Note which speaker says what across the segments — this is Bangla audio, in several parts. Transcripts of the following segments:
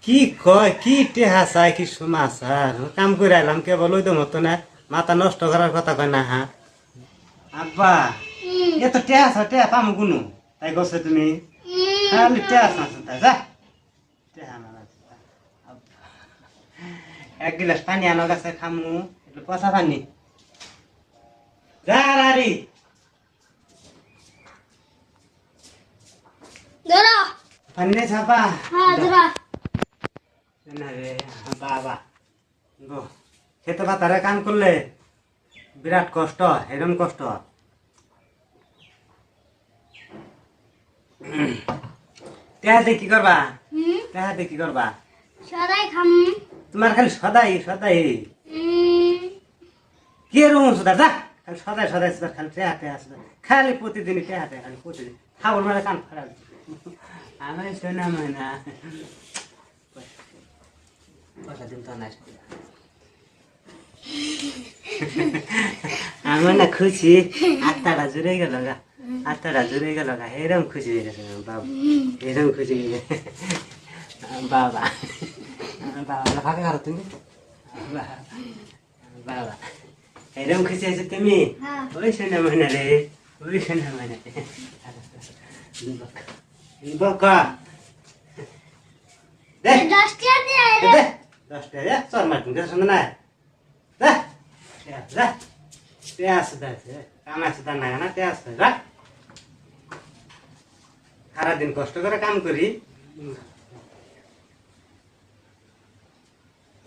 Speaker 1: কি কয় কি টেহা চাই কি সমাচার কাম করে আইলাম কেবল ওই তো মতো না মাথা নষ্ট করার কথা কয় না হা আব্বা এত টেহা চাও টেহা পামু গুনু তাই গছে তুমি খালি টেহা চাও তাই যা টেহা না এক গিলাস পানি আনো গাছে খামু একটু পচা পানি যা রারি
Speaker 2: ধরো
Speaker 1: পানি নেই ছাপা
Speaker 2: হ্যাঁ ধরো
Speaker 1: না রে বাবা গো খেতে পাতারে কাম করলে বিরাট কষ্ট এরকম কষ্ট তেহাতে কি করবা তেহাতে কি করবা
Speaker 2: সদাই খাম
Speaker 1: তোমার খালি সদাই সদাই কি রকম সদা যা খালি সদাই সদাই সদা খালি তেহাতে আসবে খালি প্রতিদিন তেহাতে খালি প্রতিদিন খাবার মানে কান খারাপ আমার শোনা মানে পয়সা দিন তো না আমার না খুশি আত্মাটা জুড়ে গেল গা আত্মাটা জুড়ে গেল গা এরকম খুশি হয়ে গেছে বাবা এরকম খুশি হয়ে গেছে বাবা বাবা ফাঁকা করো তুমি বাবা এরকম খুশি হয়েছে তুমি ওই শোনা মহিনা রে ওই শোনা মহিনা বকা দে
Speaker 2: 10 টাকা দিয়ে
Speaker 1: দে 10 টাকা চল মারতুম কে শুনে না দে যা পেঁয়াজ দাছে কামা সুদা না না পেঁয়াজ যা সারাদিন কষ্ট করে কাম করি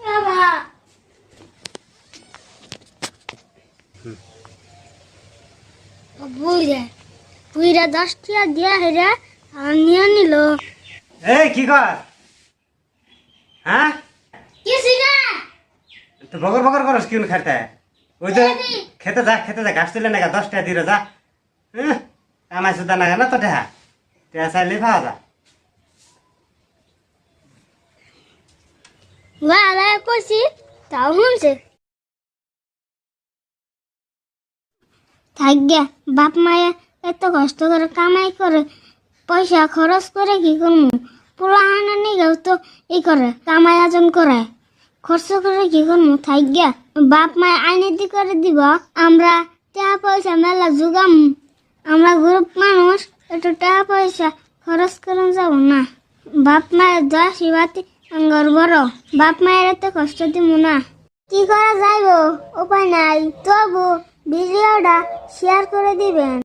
Speaker 2: বাবা বুইরা বুইরা 10 টাকা দিয়া হেরা আর নিয়ে নিল
Speaker 1: এই কি কর হ্যাঁ
Speaker 2: কি সিগা
Speaker 1: তো বগর বগর করস কিউন খাইতে ওই তো খেতে যা ঘাস তুলে না 10 টাকা দিরে যা কামাই সুদা না না তো টেহা টেহা চাইলে পাওয়া যা
Speaker 2: বাবা কইছি তাও শুনছে থাকগে বাপ মায়ে এত কষ্ট করে কামাই করে পয়সা খরচ করে কি করবো পোলা হানা নিগেও তো ই করে কামাই আয়োজন করে খরচ করে কি করবো থাকগে বাপ মায়ে আইনে করে দিব আমরা টাকা পয়সা মেলা যোগাম আমরা গরিব মানুষ একটু টাকা পয়সা খরচ করে যাব না বাপ মায়ের দশি বাতি আঙ্গর বড় বাপ মায়ের এত কষ্ট দিব না কি করা যাইব উপায় নাই তবু ভিডিওটা শেয়ার করে দিবেন।